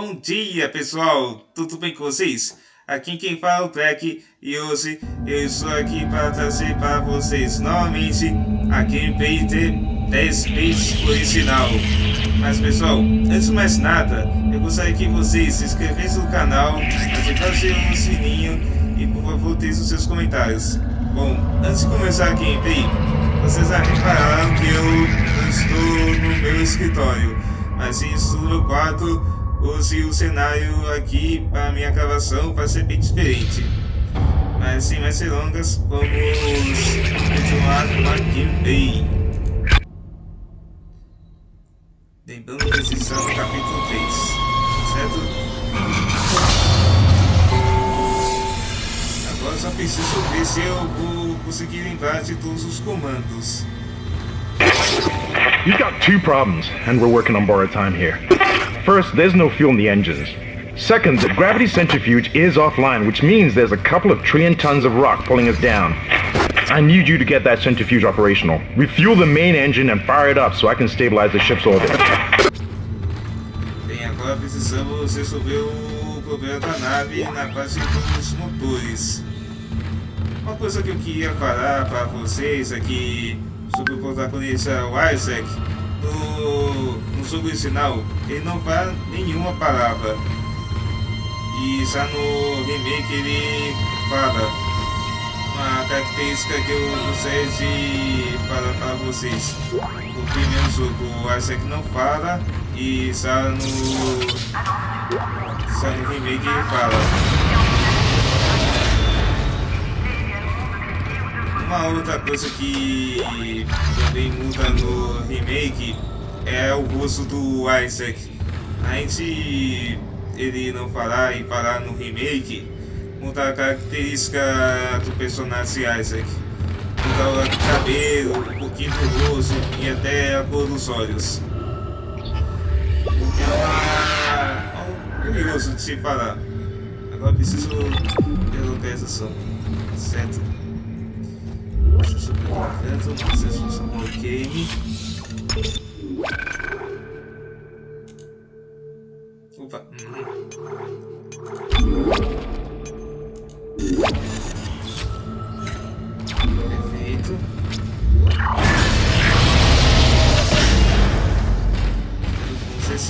Bom dia, pessoal! Tudo bem com vocês? Aqui quem fala é o Black e hoje eu estou aqui para trazer para vocês novamente a gameplay de 10 vezes original. Mas pessoal, antes de mais nada, eu gostaria que vocês se inscrevessem no canal, ativassem o sininho e por favor deixem os seus comentários. Bom, antes de começar a gameplay, vocês já repararam que eu não estou no meu escritório, mas sim estou no meu quarto. Hoje o cenário aqui para minha gravação vai ser bem diferente. Mas sem mais delongas, vamos continuar com a gameplay. Lembrando que esses são o capítulo 3, certo? Agora só preciso ver se eu vou conseguir lembrar de todos os comandos. You've got two problems, and we're working on borrowed time here. First, there's no fuel in the engines. Second, the gravity centrifuge is offline, which means there's a couple of trillion tons of rock pulling us down. I need you to get that centrifuge operational. Refuel the main engine and fire it up so I can stabilize the ship's orbit. Bem, agora precisamos resolver o problema da nave na parte dos motores. Uma coisa que eu queria falar para vocês aqui sobre o protagonista Isaac. No jogo original, ele não fala nenhuma palavra. E já no remake ele fala. Uma característica que eu gostaria de falar para vocês. No primeiro jogo, o Isaac não fala. E já no remake ele fala. Uma outra coisa que também muda no remake é o rosto do Isaac. Antes de ele não falar e falar no remake, muda a característica do personagem Isaac. Muda o cabelo, um pouquinho do rosto e até a cor dos olhos. É algo curioso de se falar. Agora preciso de localização, certo? Acessos ao game. Opa. Perfeito. Com CC.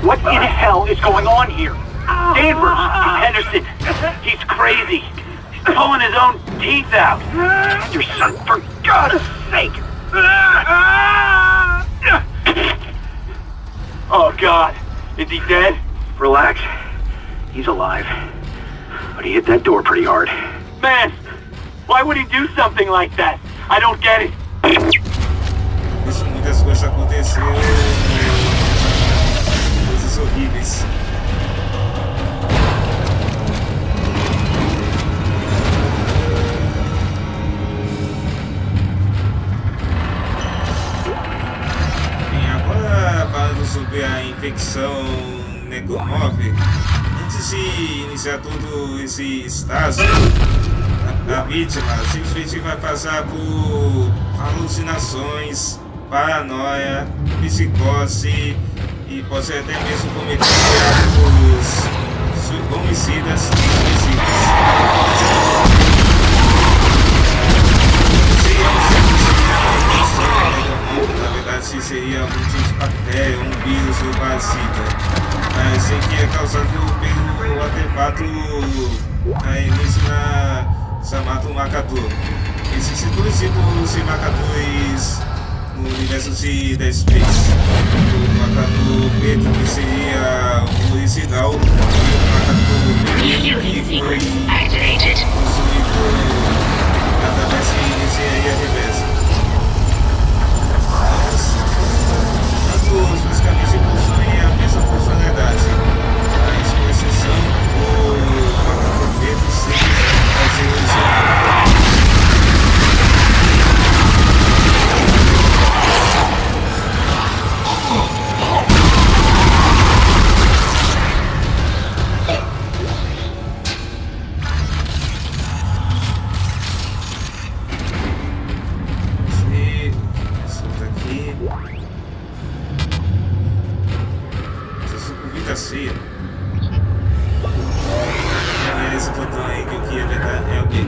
What in hell is going on here? Danvers, Henderson, he's crazy. He's pulling his own teeth out. Your son, for God's sake! Oh God, is he dead? Relax, he's alive. But he hit that door pretty hard. Man, why would he do something like that? I don't get it. Muitas coisas aconteceram. Coisas horríveis. sobre a infecção necromorfe. Antes de iniciar todo esse estágio, a vítima simplesmente vai passar por alucinações, paranoia, psicose e pode até mesmo cometer atos homicidas e suicidas. Na verdade seria algum tipo de bactéria, um vírus ou parasita, mas sei que é causado pelo artefato início na chamado marcador. Existem dois tipos de marcadores no universo de Dead Space: o marcador preto, que seria o original, e o marcador vermelho, que foi construído através de engenharia reversa. Ambos basicamente possuem a mesma funcionalidade, mas com exceção do marcador preto ser original. Cheia. É esse botão aí que eu queria ver, é o quê?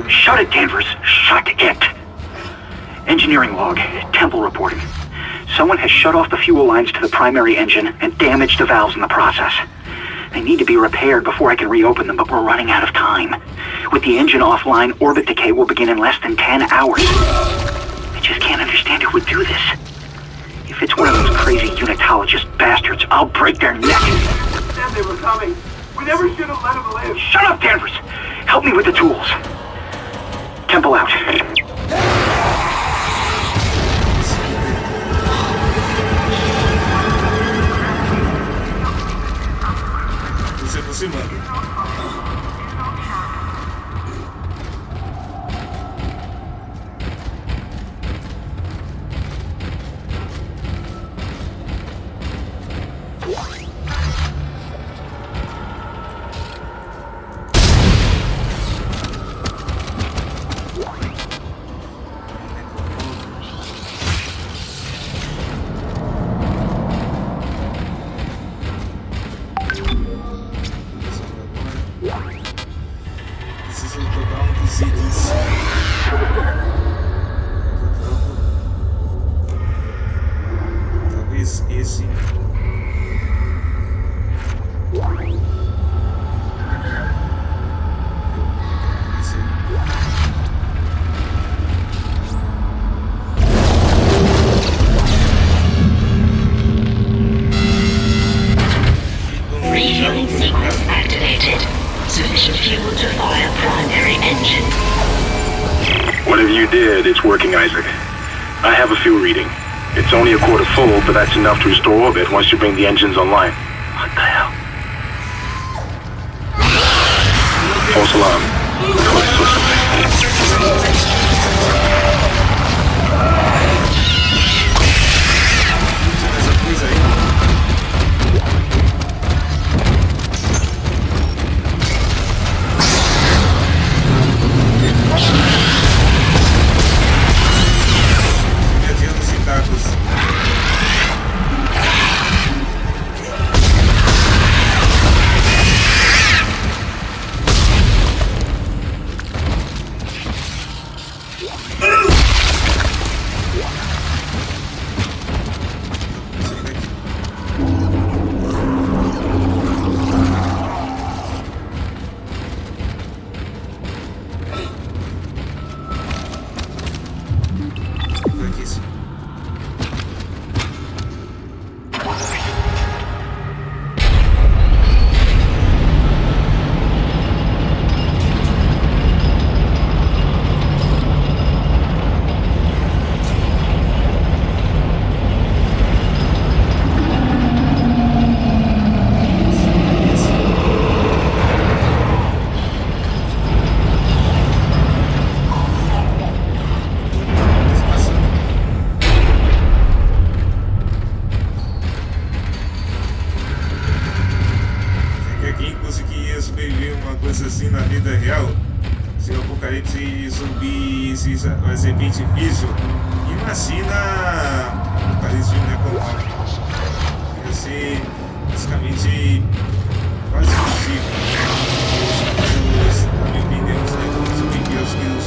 Shut it, Danvers. Shut it. Engineering log. Temple reporting. Someone has shut off the fuel lines to the primary engine and damaged the valves in the process. They need to be repaired before I can reopen them, but we're running out of time. With the engine offline, orbit decay will begin in less than 10 hours. I just can't understand who would do this. If it's one of those crazy unitologist bastards, I'll break their neck. Said they were coming. We never should have let them live. Shut up, Danvers! Help me with the tools. Temple out. Se aproximando. It's working, Isaac. I have a fuel reading. It's only a quarter full, but that's enough to restore orbit once you bring the engines online. What the hell? False alarm. Close or something. Vai ser pente piso e nascina parece né, como ia ser basicamente quase impossível. Nós também entendemos né, como sobreviver aos que não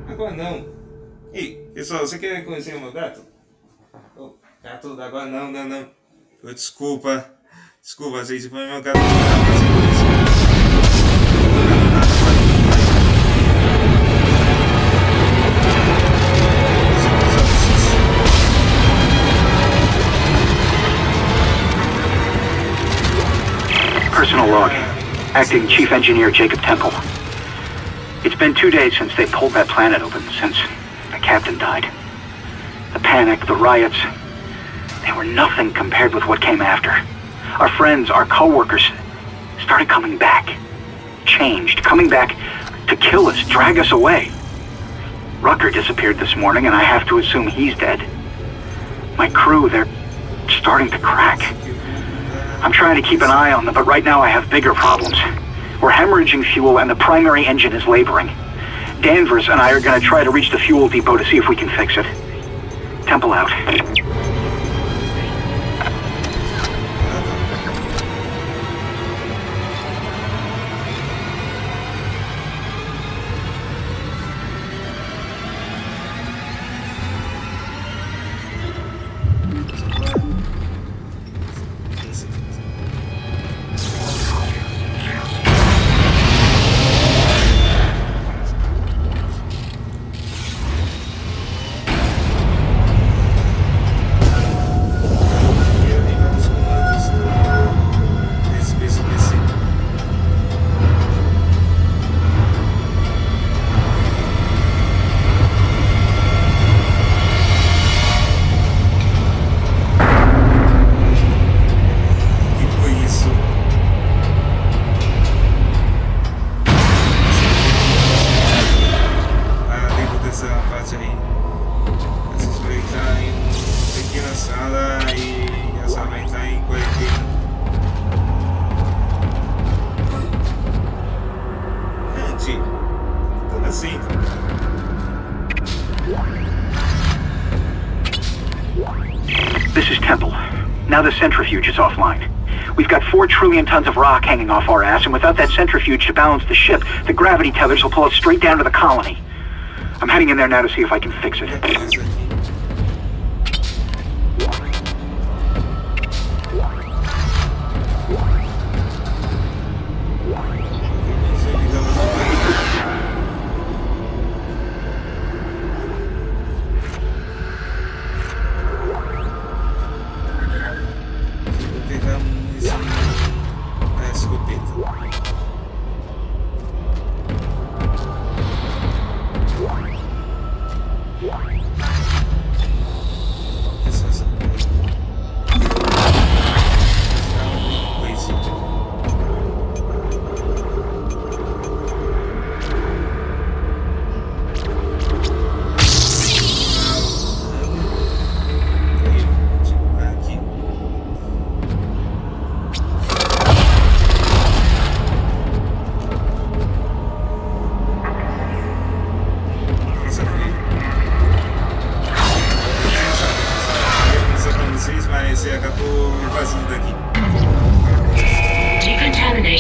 Agora não. Ei, pessoal, você quer conhecer o meu gato? Oh, gato, agora não. Oh, desculpa, gente, foi meu gato. Personal log. Acting Chief Engineer Jacob Temple. It's been 2 days since they pulled that planet open, since the captain died. The panic, the riots, they were nothing compared with what came after. Our friends, our co-workers, started coming back. Changed, coming back to kill us, drag us away. Rucker disappeared this morning, and I have to assume he's dead. My crew, they're starting to crack. I'm trying to keep an eye on them, but right now I have bigger problems. We're hemorrhaging fuel and the primary engine is laboring. Danvers and I are going to try to reach the fuel depot to see if we can fix it. Temple out. This is Temple. Now the centrifuge is offline. We've got 4 trillion tons of rock hanging off our ass, and without that centrifuge to balance the ship, the gravity tethers will pull us straight down to the colony. I'm heading in there now to see if I can fix it.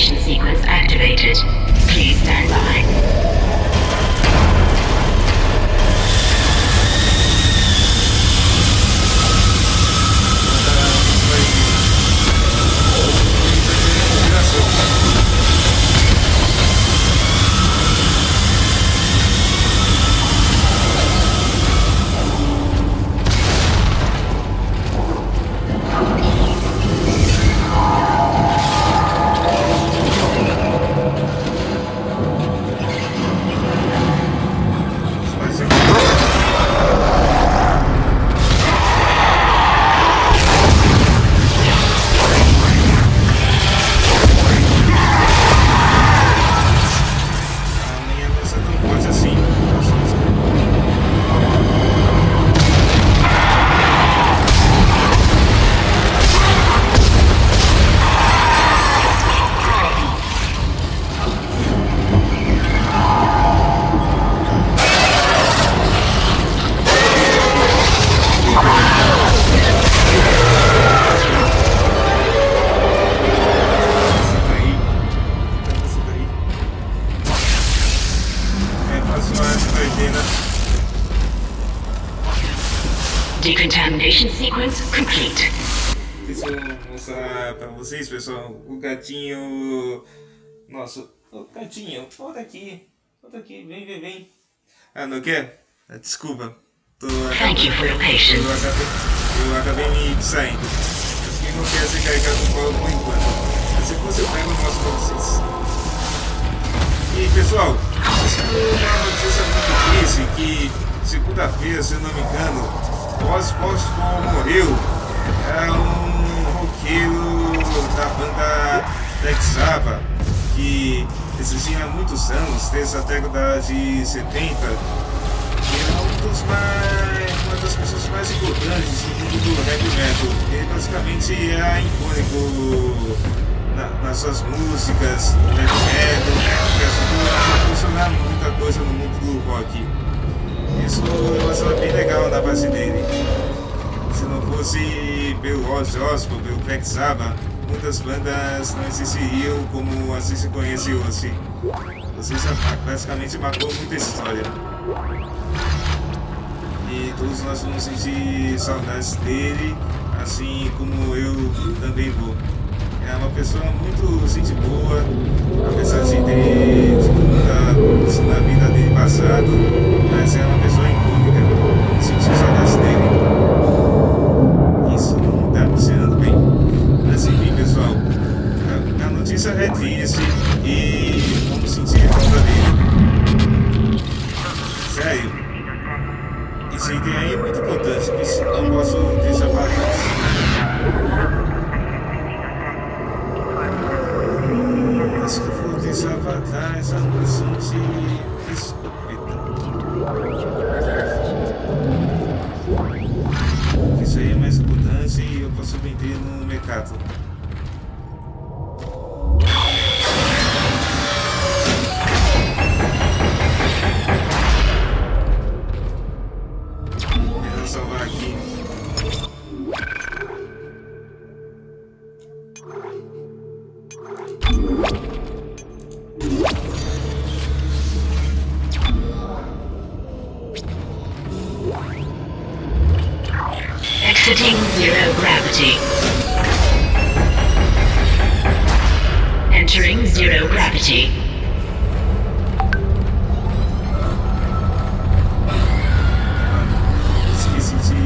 Decontamination sequence activated. Please stand by. Decontamination sequence complete. Deixa eu mostrar pra vocês, pessoal, o gatinho. Nossa, o gatinho, volta aqui, vem. Ah, não quer? Ah, desculpa. Thank you for your patience. Eu acabei me distraindo. Mas quem não quer ser carregado no colo por enquanto. Mas se fosse eu pego, eu mostro pra vocês. E pessoal, uma notícia muito triste que segunda-feira, se eu não me engano, Pós-Paul morreu. Era um roqueiro da banda Texaba, que existia há muitos anos, desde a década de 70, e era uma das pessoas mais importantes no mundo do heavy metal. Ele basicamente era icônico nas suas músicas, no heavy metal, que ajudou a proporcionar muita coisa no mundo do rock. Isso eu achava bem legal na base dele. Se não fosse pelo Ozzy Osbourne, pelo Black Sabbath, muitas bandas não existiriam como assim se conhece hoje. Você já basicamente marcou muita história. E todos nós vamos sentir saudades dele, assim como eu também vou. É uma pessoa muito gente boa, apesar de ter tido muita coisa na vida dele passado, mas é uma pessoa icônica. Sentir saudades dele. Isso não tá me cheirando bem. Mas enfim, pessoal, a notícia é triste e vamos sentir falta dele. Sério, esse item aí é muito importante, que não posso deixar para trás. Se eu for deixar para trás a noção de escopeta. Isso aí é mais importante e eu posso vender no mercado. Vou salvar aqui. Exiting zero gravity. Entering zero gravity. Esqueci de...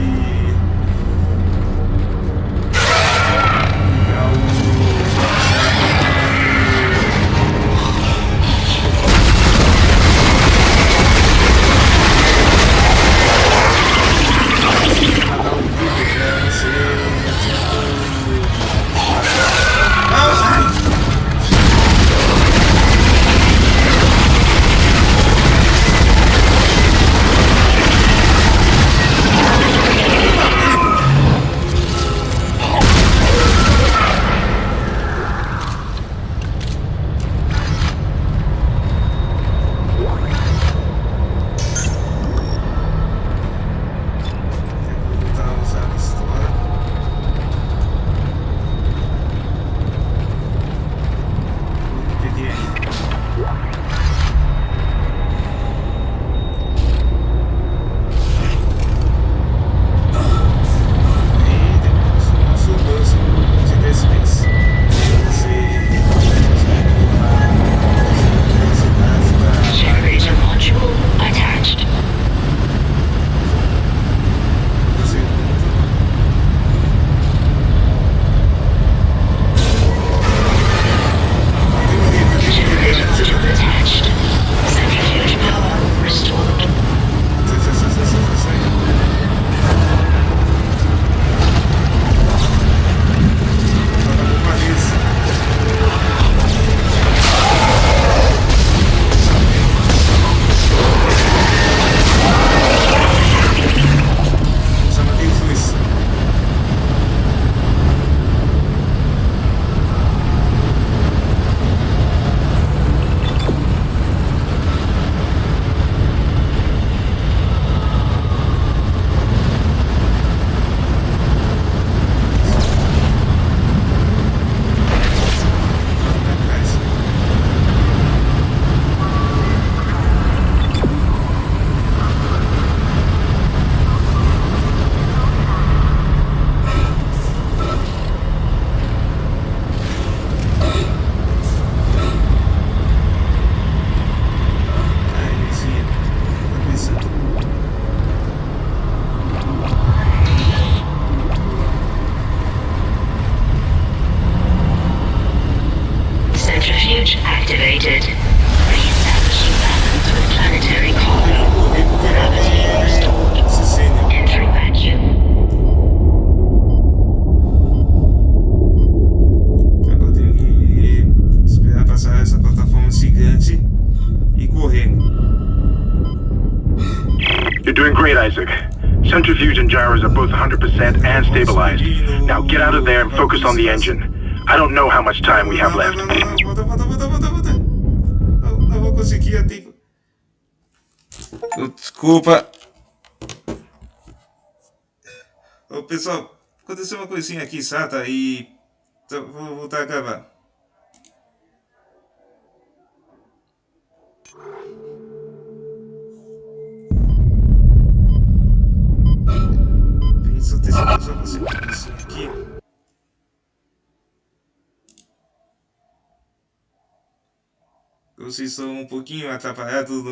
switch activated. Reestablishing balance with planetary colony. Gravity restored. Entering vacuum. Agora eu tenho que esperar passar essa plataforma gigante e correr. You're doing great, Isaac. Centrifuge and gyros are both 100% and stabilized. Now get out of there and focus on the engine. I don't know how much time we have left. Volta. Não vou conseguir a tempo. Desculpa. Ô, pessoal, aconteceu uma coisinha aqui, Sata, e vou voltar a gravar. Só ter certeza que eu consigo isso aqui. Vocês estão um pouquinho atrapalhados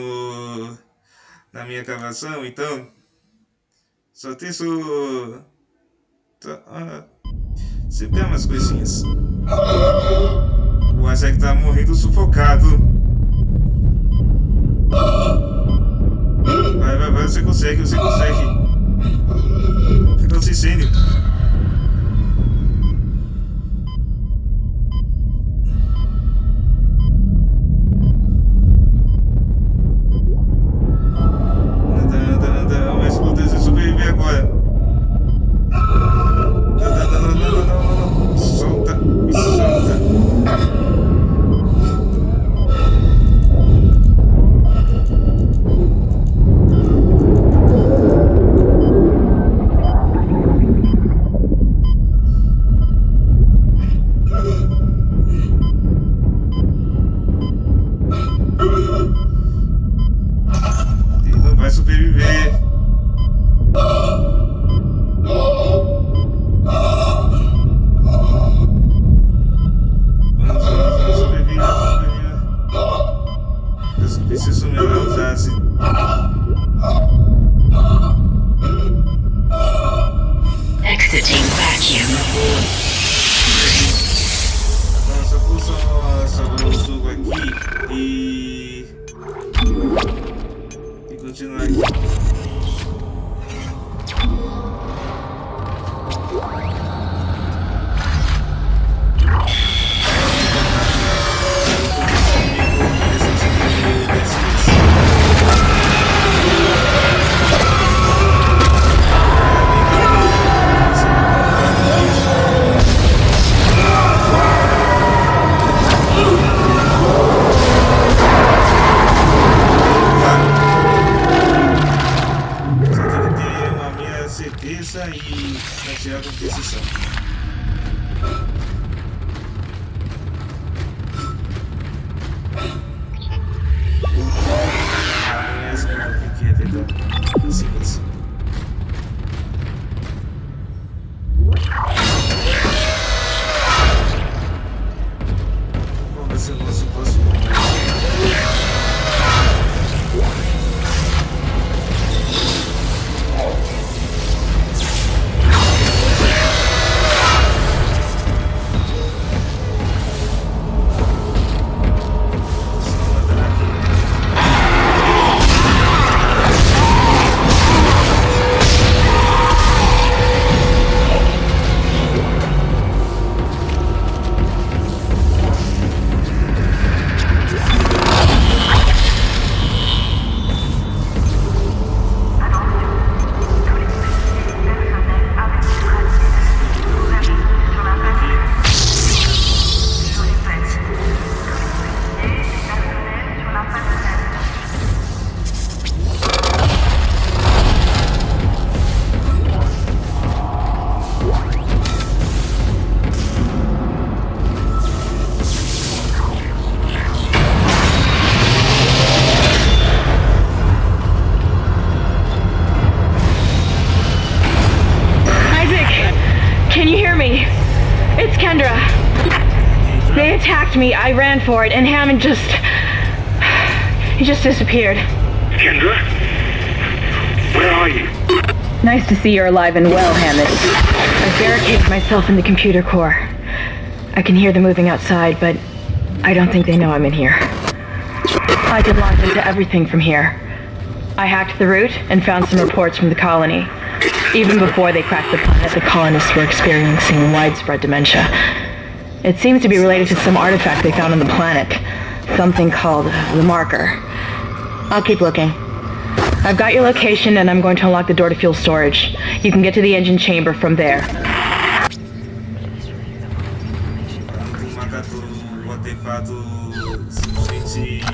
na minha gravação, então só tem isso. Sempre tem umas coisinhas. O Isaac tá morrendo sufocado. Vai, você consegue. Ficou sem incêndio. Anda, mas precisa sobreviver agora. Não. Solta. Ele não vai sobreviver. Vamos sobreviver. Eu preciso melhorar o chassi. Exiting vacuum. Nossa, vou só o suco aqui e continuar aqui. Certeza e tirar a compensação. Essa que é verdade. Assim. Qual vai ser o nosso próximo? They attacked me, I ran for it, and Hammond he just disappeared. Kendra? Where are you? Nice to see you're alive and well, Hammond. I've barricaded myself in the computer core. I can hear them moving outside, but I don't think they know I'm in here. I can launch into everything from here. I hacked the route and found some reports from the colony. Even before they cracked the planet, the colonists were experiencing widespread dementia. It seems to be related to some artifact they found on the planet. Something called the marker. I'll keep looking. I've got your location and I'm going to unlock the door to fuel storage. You can get to the engine chamber from there. O artefato simplesmente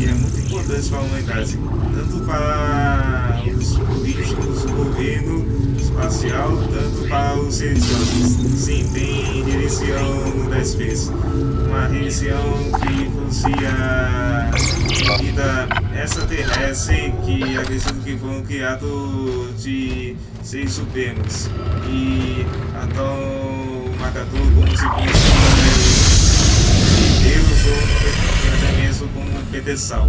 é muito importante para a humanidade, tanto para os políticos, o governo espacial, tanto para os seres humanos. Sim, tem direção da espécie, uma região que influencia a vida extraterrestre que acredito que foram criados de seres supremos e então Macatu como se fosse Deus ou até mesmo como um pedestal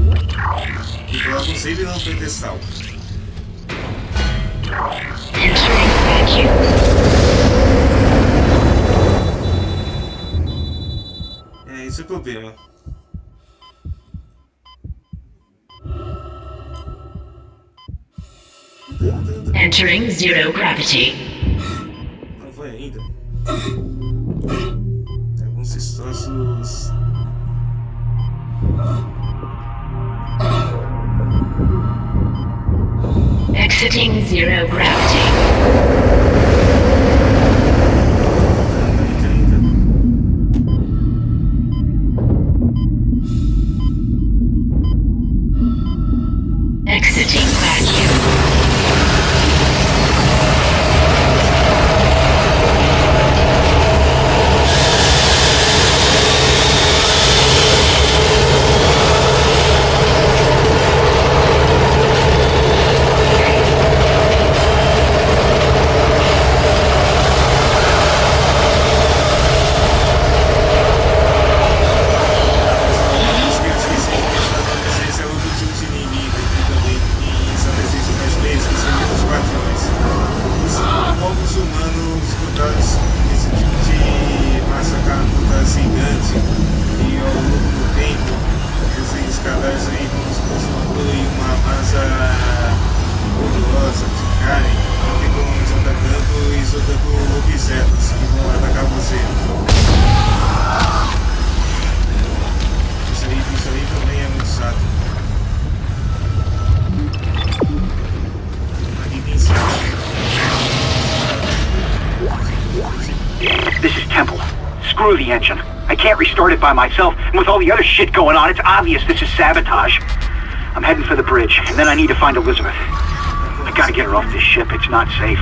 e colocam sempre no pedestal. É, esse é o problema. Entering zero gravity. Não foi ainda. Alguns destroços. Exiting zero gravity. Exiting vacuum. Screw the engine. I can't restart it by myself, and with all the other shit going on, it's obvious this is sabotage. I'm heading for the bridge, and then I need to find Elizabeth. I gotta get her off this ship. It's not safe.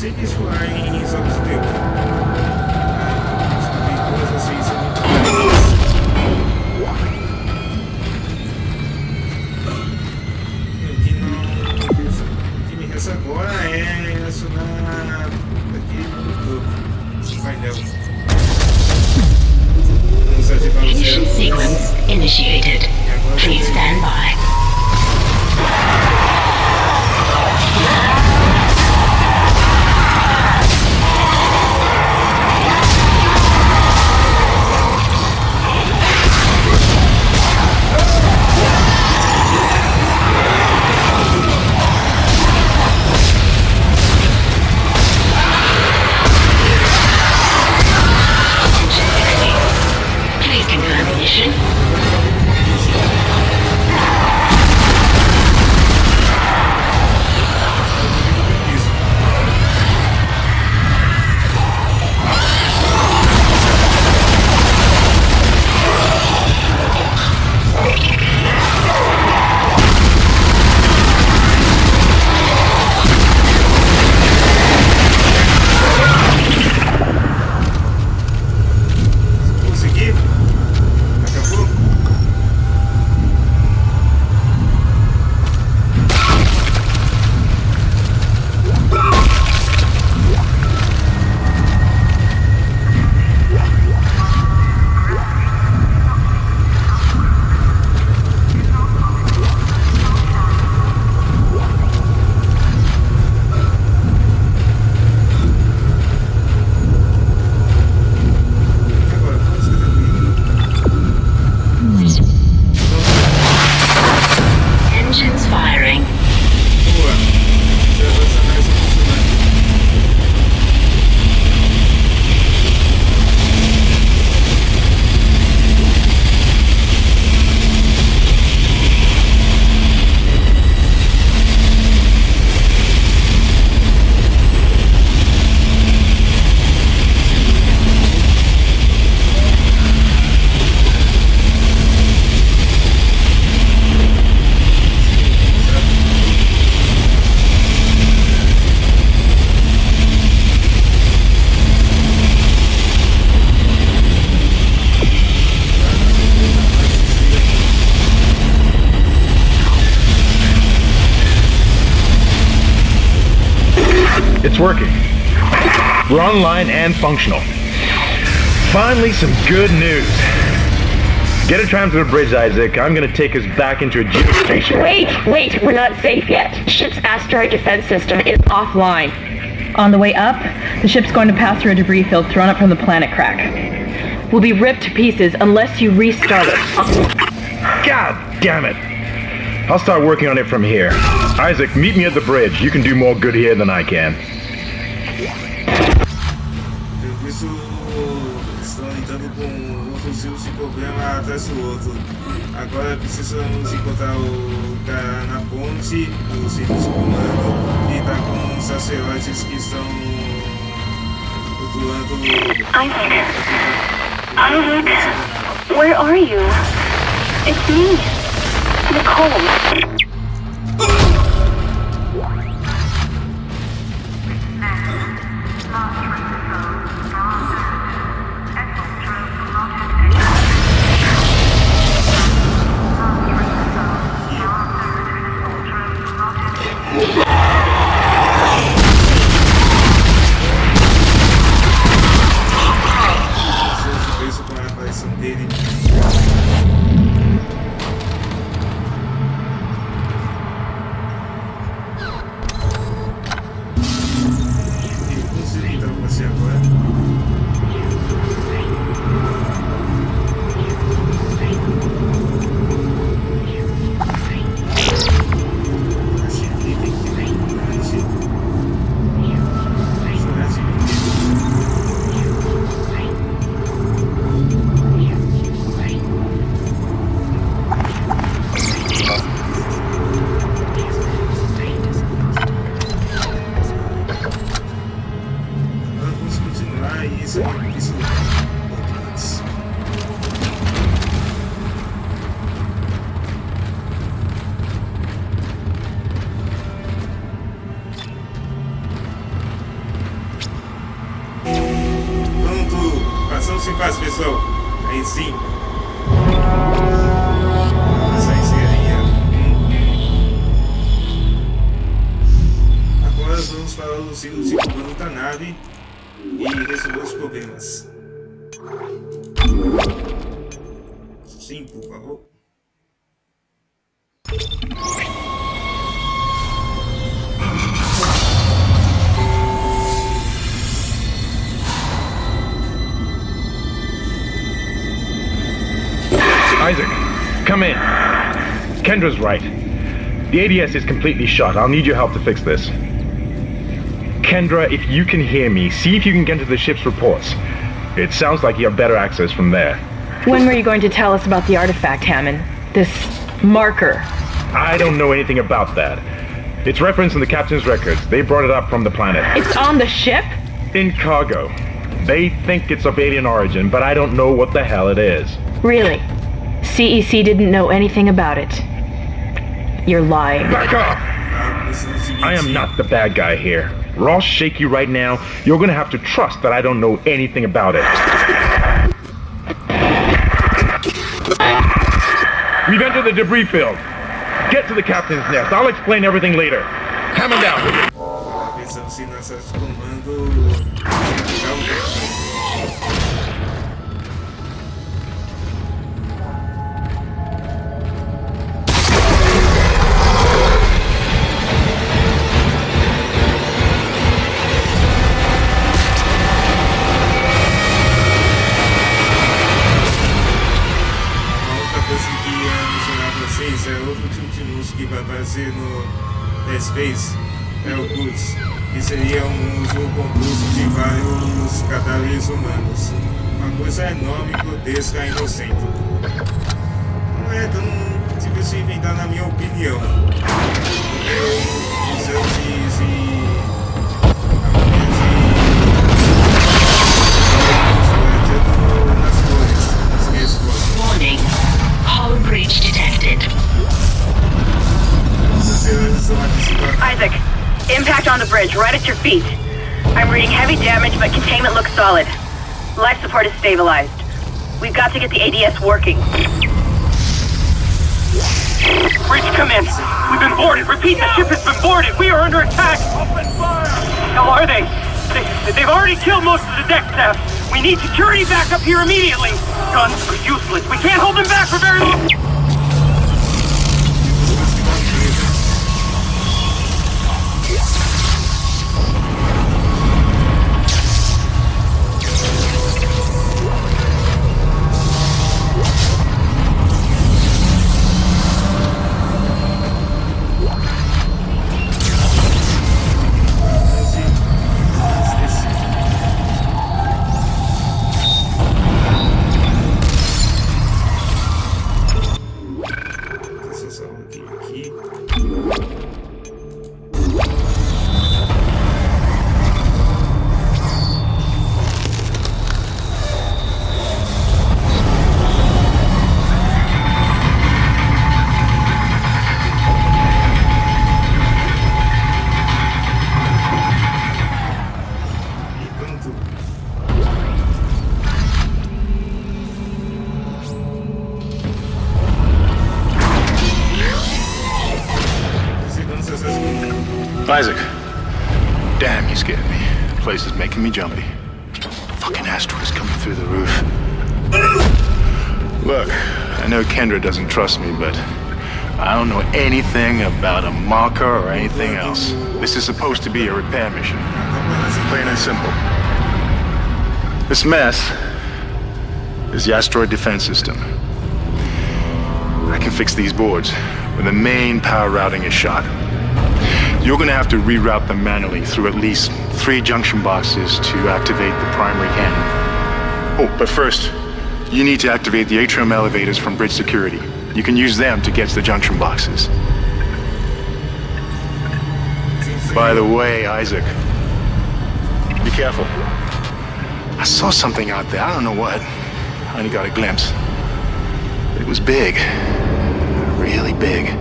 sei que isso lá em Jogos de Deus. Tem coisas assim, são muito legais. O que me resta agora é relacionar aqui no painel. Vamos ativar o Ignition céu. sequence initiated. Please stand by. Please confirm ignition. Consegui? Acabou? Agora, vamos escrever comigo. Engines firing. Boa. Já vai sanar essa funcionando. It's working. We're online and functional. Finally, some good news. Get a tram to the bridge, Isaac. I'm gonna take us back into a geostation. Wait, we're not safe yet. Ship's asteroid defense system is offline. On the way up, the ship's going to pass through a debris field thrown up from the planet crack. We'll be ripped to pieces unless you restart it. God damn it. I'll start working on it from here. Isaac, meet me at the bridge. You can do more good here than I can. Por isso, estão lidando com um fuzil de problema atrás do outro. Agora precisamos encontrar o cara na ponte, o centro de comando, e tá com os asteroides que estão flutuando. Isaac, where are you? It's me, Nicole. Surpreso com a aparição dele. Eu consigo entrar com você agora. Achei que se faz, pessoal. Aí sim. Essa engenharia. Agora vamos para o sino de comando da nave e resolver os problemas. Sim, por favor. Isaac, come in. Kendra's right. The ADS is completely shot. I'll need your help to fix this. Kendra, if you can hear me, see if you can get to the ship's reports. It sounds like you have better access from there. When were you going to tell us about the artifact, Hammond? This marker? I don't know anything about that. It's referenced in the captain's records. They brought it up from the planet. It's on the ship? In cargo. They think it's of alien origin, but I don't know what the hell it is. Really? CEC didn't know anything about it. You're lying. Back off! I am not the bad guy here. We're all shaky right now. You're gonna have to trust that I don't know anything about it. We've entered the debris field. Get to the captain's nest. I'll explain everything later. Hammer down. Que vai aparecer no Neste é o Goods, que seria uso composto de vários cadáveres humanos. Uma coisa enorme, grotesca e inocente. Não é tão difícil de inventar, na minha opinião. Warning. Hull breach detected. Isaac, impact on the bridge, right at your feet. I'm reading heavy damage, but containment looks solid. Life support is stabilized. We've got to get the ADS working. Bridge, come in. We've been boarded. Repeat, the ship has been boarded. We are under attack. Open fire! How are they? They've already killed most of the deck staff. We need security back up here immediately. Guns are useless. We can't hold them back for very long. Isaac. Damn, you scared me. The place is making me jumpy. Fucking asteroids coming through the roof. Look, I know Kendra doesn't trust me, but I don't know anything about a marker or anything else. This is supposed to be a repair mission. Plain and simple. This mess is the asteroid defense system. I can fix these boards when the main power routing is shot. You're gonna have to reroute them manually through at least 3 junction boxes to activate the primary cannon. Oh, but first, you need to activate the atrium elevators from bridge security. You can use them to get to the junction boxes. By the way, Isaac, be careful. I saw something out there, I don't know what. I only got a glimpse. It was big. Really big.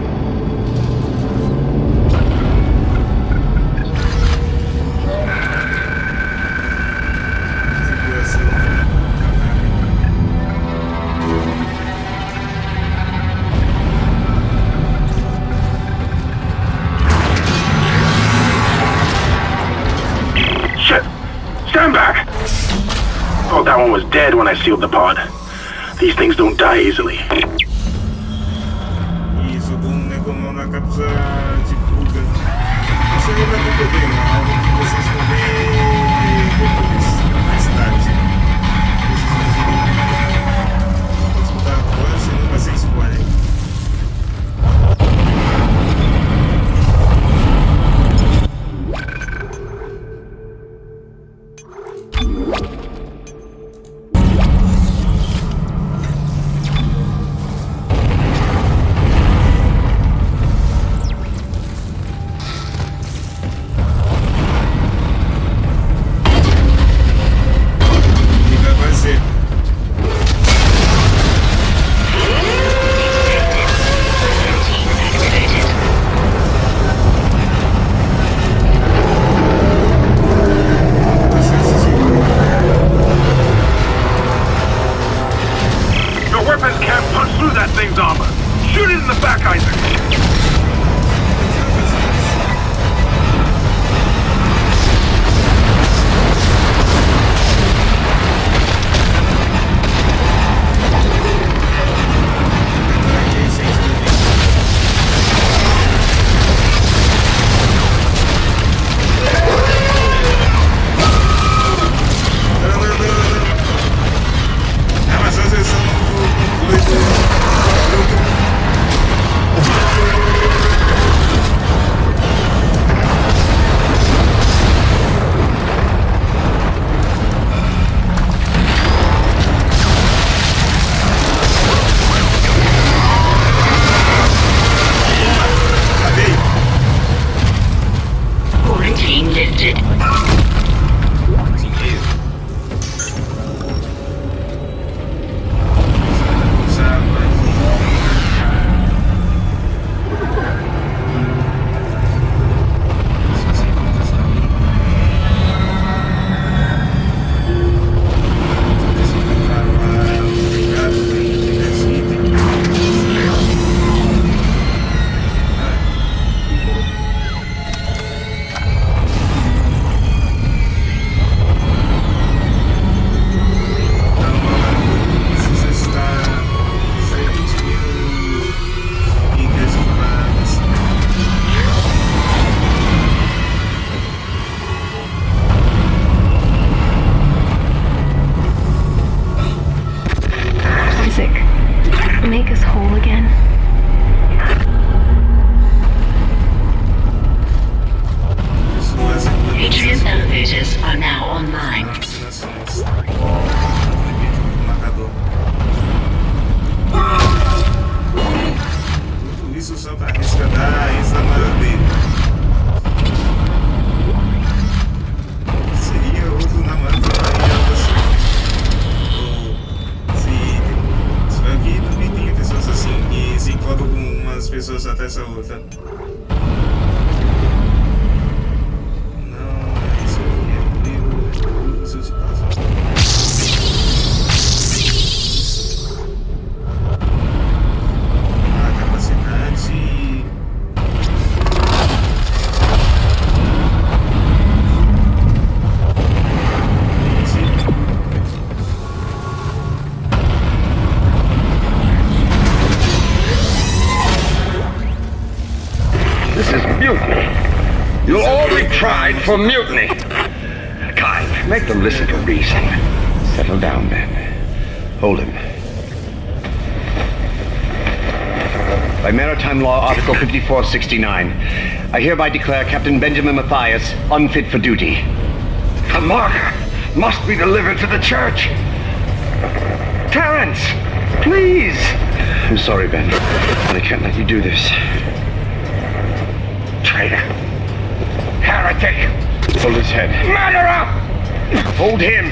thought that one was dead when I sealed the pod. These things don't die easily. Isso, como na cápsula de fuga. Isso aí vai ter problema, algo que vocês vão ver depois, mais tarde. Vou escutar agora, senão vai ser spoiler. pessoas até essa luta. Não, isso aqui é comigo. Isso se passa. A capacidade. This is mutiny. You'll all be tried for mutiny. Kind, make them listen to reason. Settle down, then. Hold him. By Maritime Law, Article 5469, I hereby declare Captain Benjamin Matthias unfit for duty. The marker must be delivered to the church. Terrence, please. I'm sorry, Ben, but I can't let you do this. Traitor. Heretic. Hold his head. Murderer! Hold him.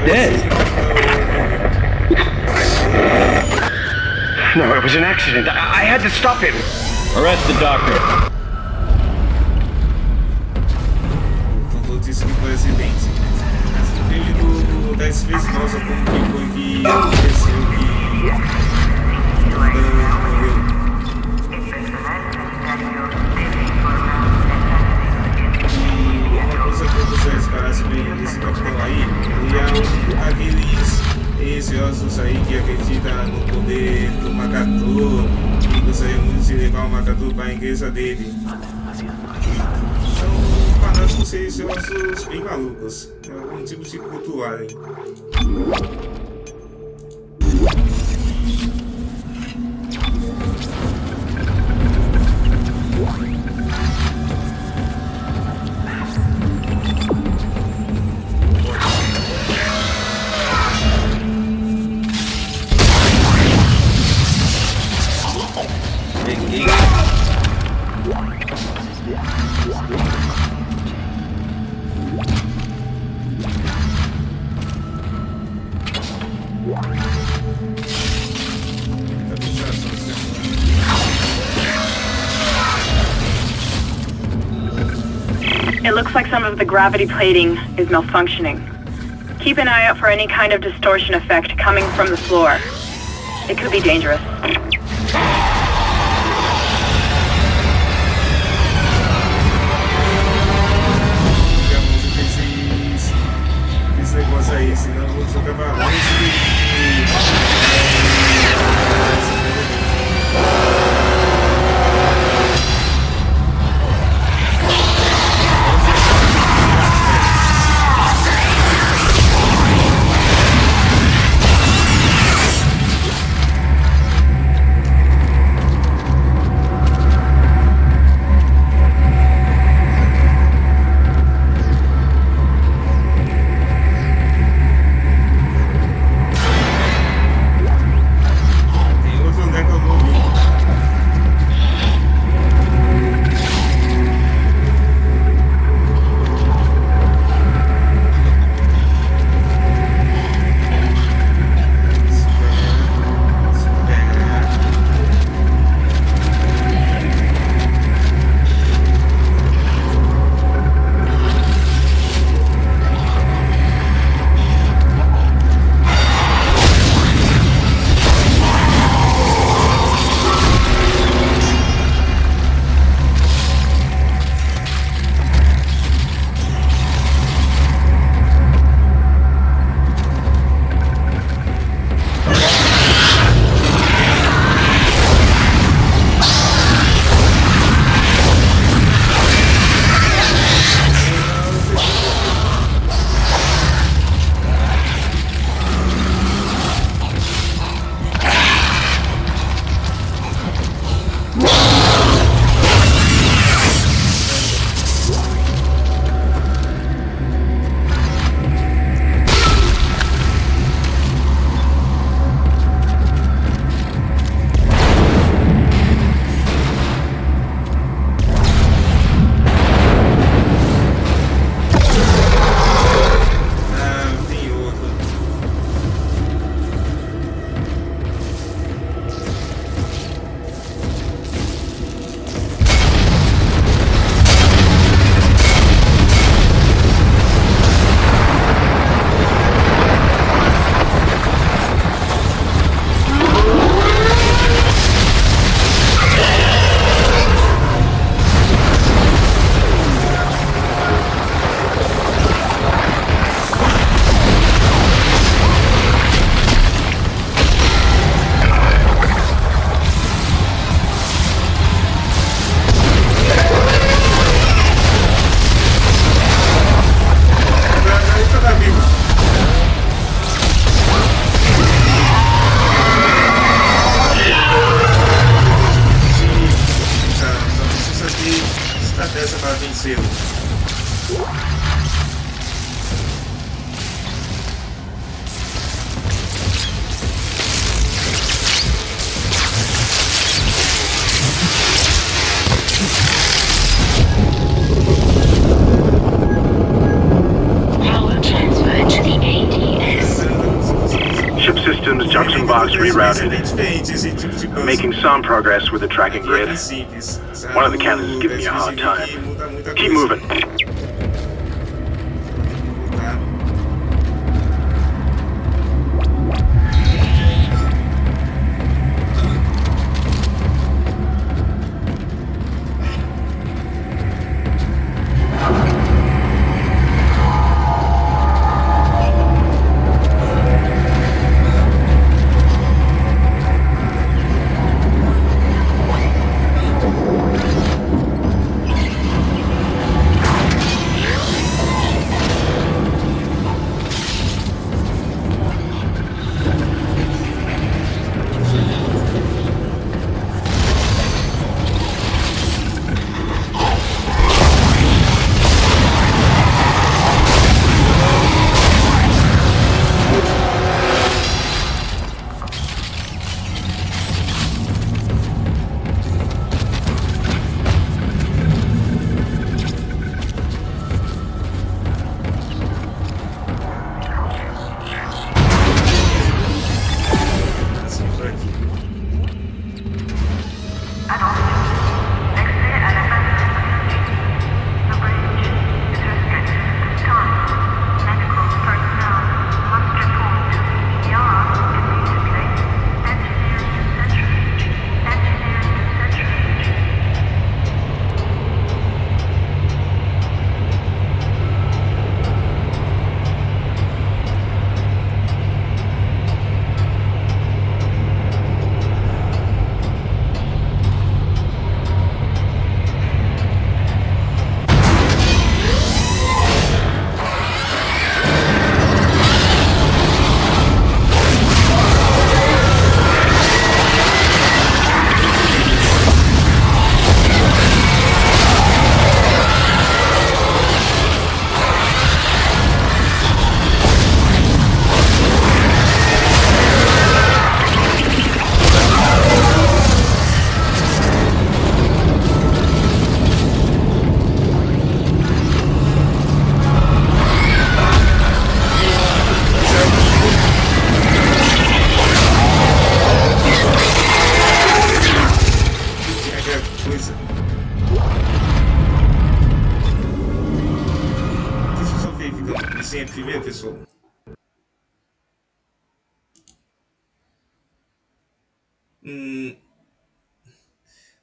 Dead. No, it was an accident. I had to stop him. Arrest the doctor. Notícia do presidente. Devido 10 vezes nossa como que foi que aconteceu que Esse capitão aí, ele é aqueles receosos aí que acreditam no poder do Macatu e gostariam de levar o Macatu para a igreja dele. São fanáticos religiosos bem malucos, é algum tipo de cultuar aí. It looks like some of the gravity plating is malfunctioning. Keep an eye out for any kind of distortion effect coming from the floor. It could be dangerous. Esse negócio aí, senão eu vou jogar balão. Junction box rerouted. Making some progress with the tracking grid. One of the cannons is giving me a hard time. Keep moving. Isso em primeira pessoa.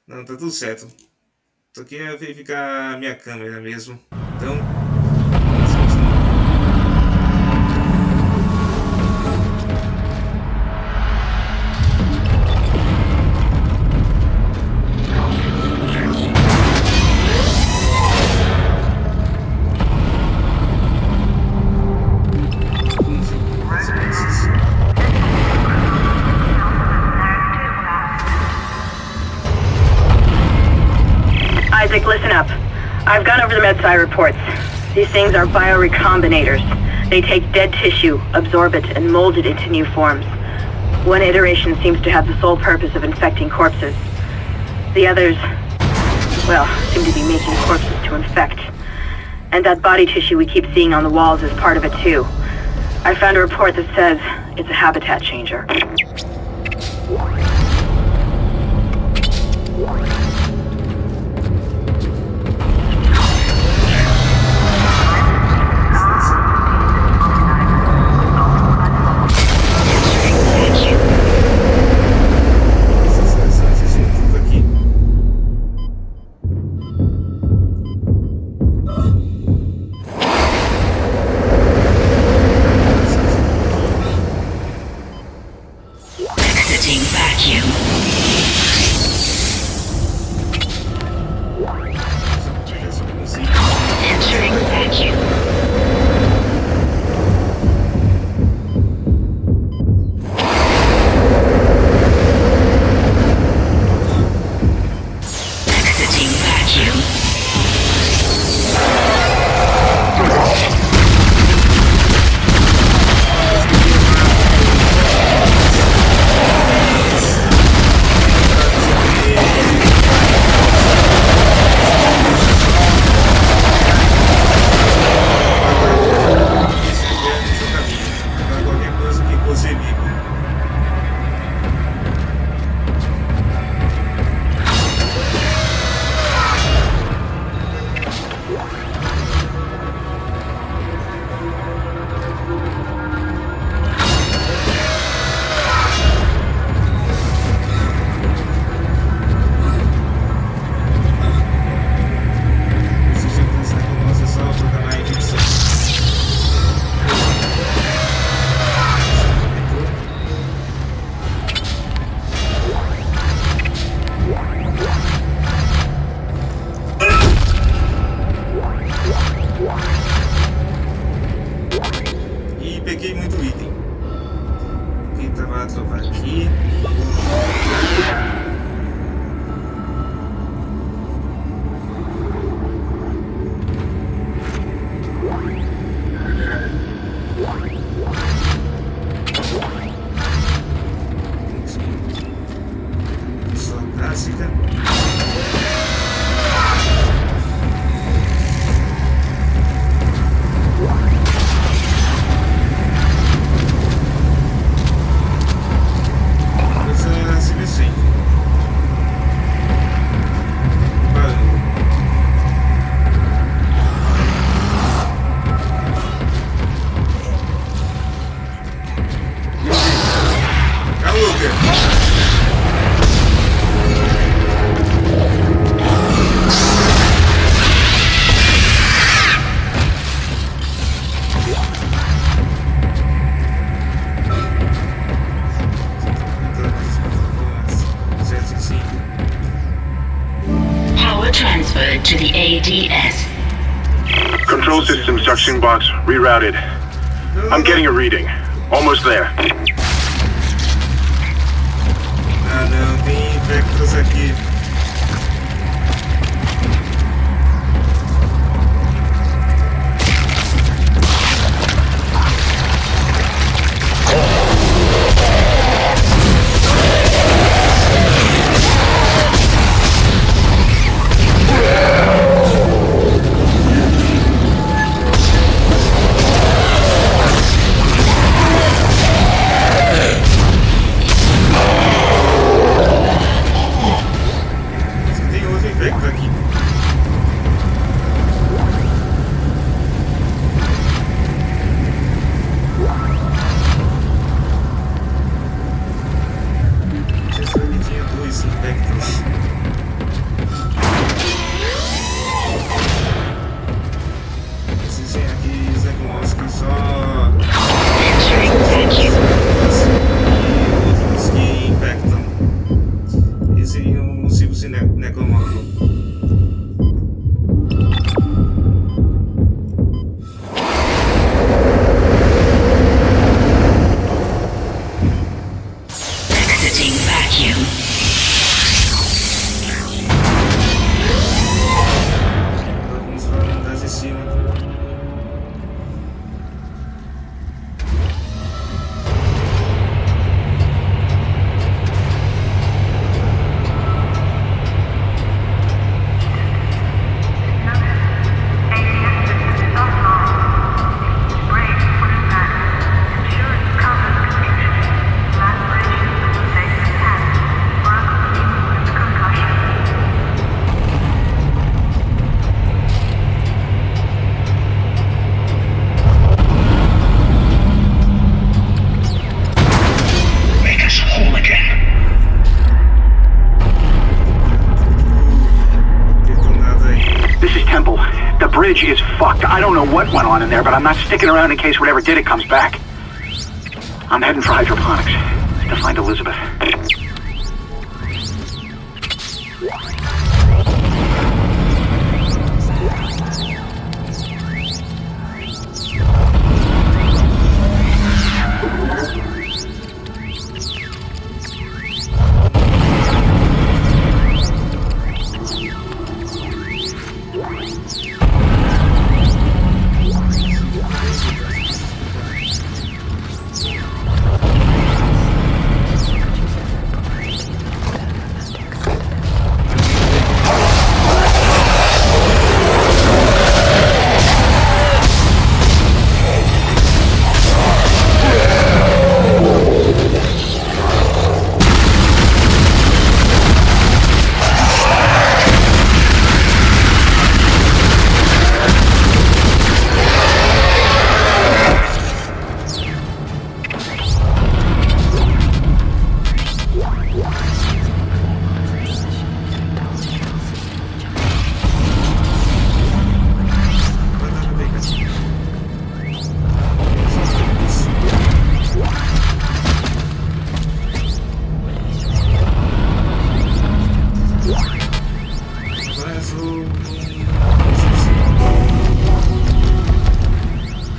Não, tá tudo certo. Só queria verificar a minha câmera mesmo. Então... Isaac, listen up. I've gone over the MedSci reports. These things are biorecombinators. They take dead tissue, absorb it, and mold it into new forms. One iteration seems to have the sole purpose of infecting corpses. The others, well, seem to be making corpses to infect. And that body tissue we keep seeing on the walls is part of it too. I found a report that says it's a habitat changer. Transferred to the ADS. Control system suction box rerouted. I'm getting a reading. Almost there. Ah não, tem infectos aqui. só Entering vacuum. outros que infectam. Esse é um ciclo necromorfo. Exiting vacuum. Vamos andar de cima. Make us whole again. Detonado aí. This is Temple. The bridge is fucked. I don't know what went on in there, but I'm not sticking around in case whatever did it comes back. I'm heading for hydroponics to find Elizabeth.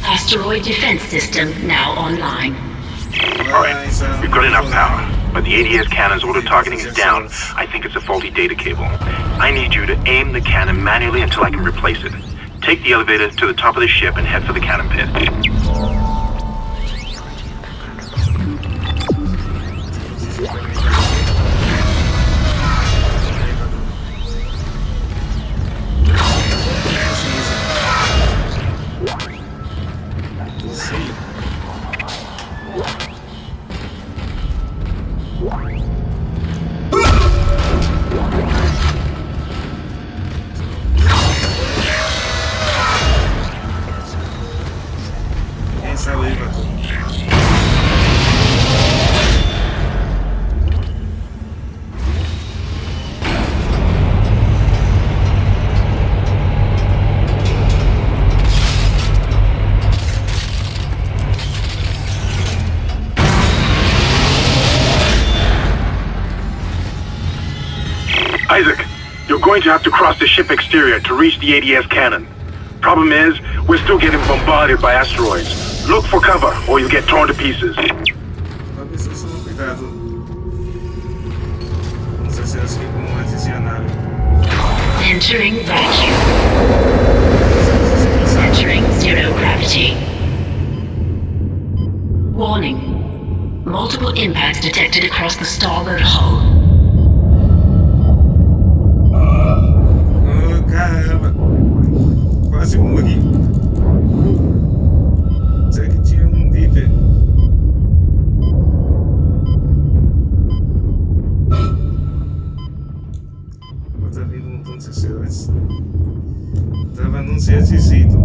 Asteroid defense system now online. Alright, we've got enough power, but the ADS cannon's auto targeting is down. I think it's a faulty data cable. I need you to aim the cannon manually until I can replace it. Take the elevator to the top of the ship and head for the cannon pit. Isaac, you're going to have to cross the ship exterior to reach the ADS cannon. Problem is, we're still getting bombarded by asteroids. Look for cover, or you'll get torn to pieces. Cuidado. Vamos fazer assim como antes de a nave. Entering vacuum. Entering zero gravity. Warning. Multiple impacts detected across the starboard hull. Oh, caramba. Quase morri. Será que tinha um líder? Tá vindo um montão de asteroides. Tava anunciando esse jeito.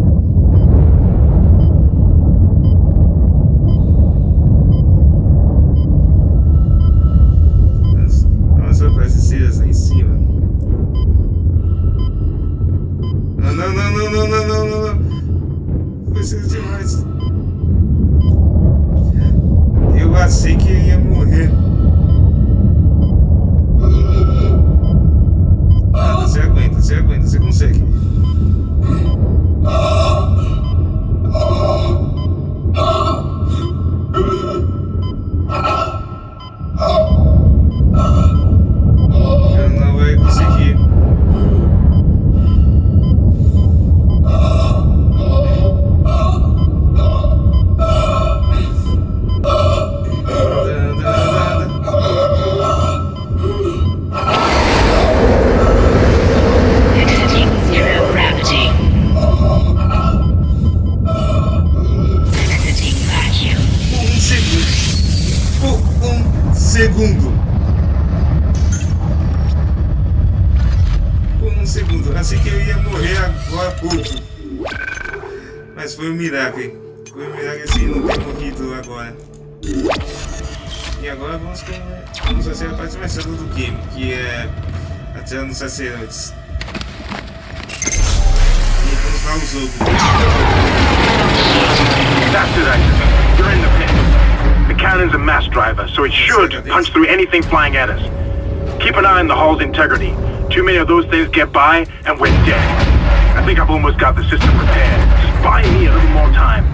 Vamos aparecer lá em cima. Não. demais. Eu achei que eu ia morrer. Você aguenta, você consegue. Eu não vai conseguir. Exiting zero gravity. Exiting vacuum. Um segundo. Por um segundo. Achei que eu ia morrer agora há pouco. Mas foi um milagre. Foi um milagre assim não ter morrido agora. E agora vamos fazer a parte mais chata do game, que é atirar nos sacerdotes. E vamos para o jogo. That's it, Isaac. You're in the pit. The cannon's a mass driver, so it should punch through anything flying at us. Keep an eye on the hull's integrity. Too many of those things get by, and we're dead. I think I've almost got the system repaired. Just buy me a little more time.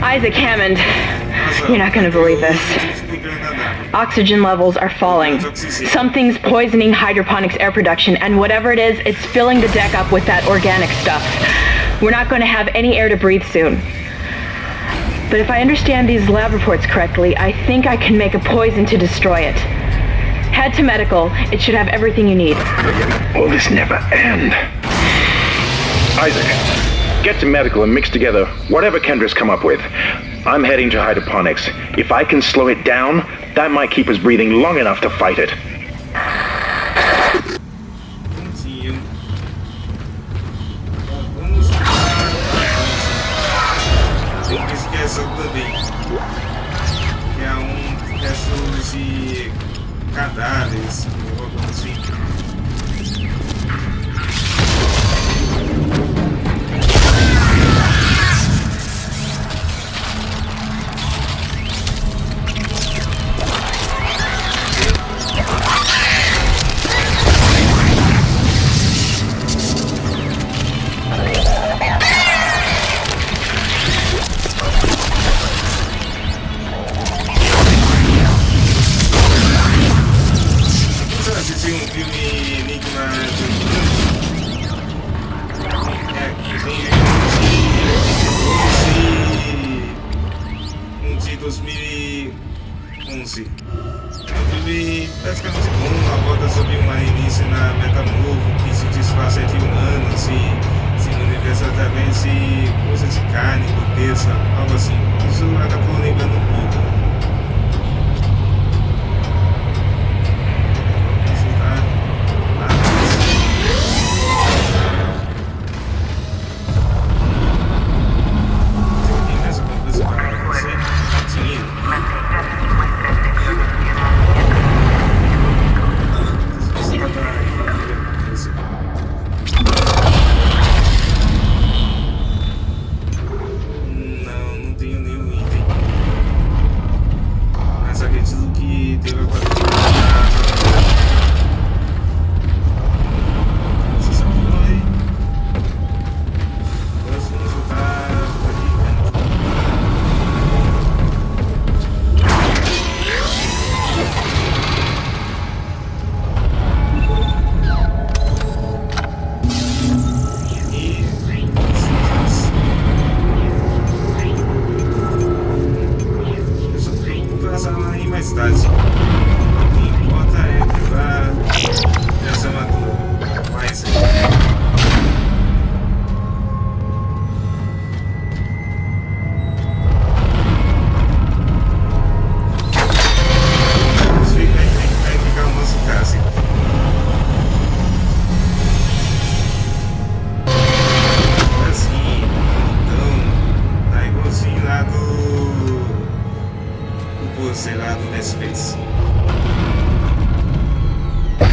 Isaac Hammond. You're not gonna believe this. Oxygen levels are falling. Something's poisoning hydroponics air production, and whatever it is, it's filling the deck up with that organic stuff. We're not going to have any air to breathe soon. But if I understand these lab reports correctly, I think I can make a poison to destroy it. Head to medical. It should have everything you need. Will this never end? Isaac, get to medical and mix together whatever Kendra's come up with. I'm heading to hydroponics. If I can slow it down, that might keep us breathing long enough to fight it. Que é restos de cadáveres, algo assim. Basicamente bom, aborda sobre um alienígena na metamorfo que se disfarça de humanos e se manifesta através de coisas de carne, corteza, algo assim. Isso acabou lembrando um pouco. Sei lá, do Neste. Para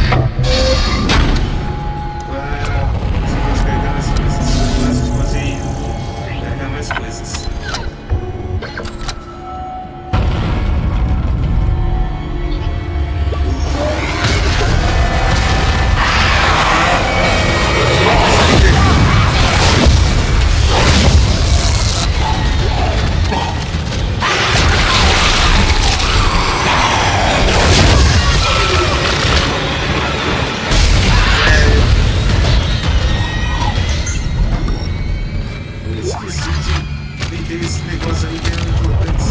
você carregar mais coisas, você pode carregar mais coisas. Esse negócio aí que é importante.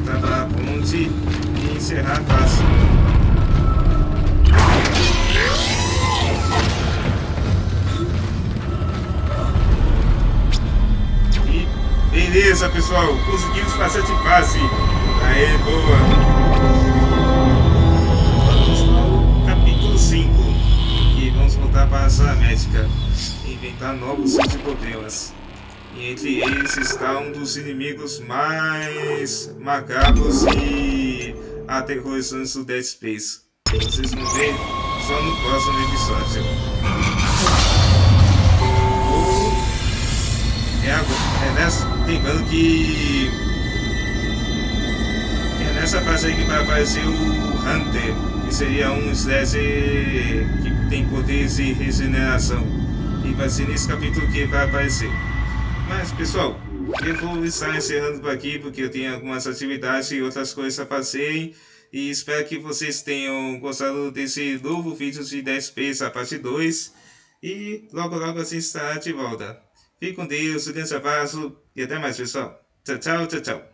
Tá a ponte e encerrar a classe. Beleza, pessoal, conseguimos passar de fase. Aê, boa. Vamos ao capítulo 5 e vamos voltar para a sala médica e inventar novos problemas. E entre eles está um dos inimigos mais macabros e aterrorizantes do Dead Space. Vocês vão ver só no próximo episódio. lembrando que é nessa fase aí que vai aparecer o Hunter, que seria um Slash que tem poderes de regeneração, e vai ser nesse capítulo que vai aparecer. Mas pessoal, eu vou estar encerrando por aqui porque eu tenho algumas atividades e outras coisas a fazer. E espero que vocês tenham gostado desse novo vídeo de 10 a parte 2. E logo assim estará de volta. Fique com Deus, um grande abraço e até mais, pessoal. Tchau, tchau, tchau, tchau.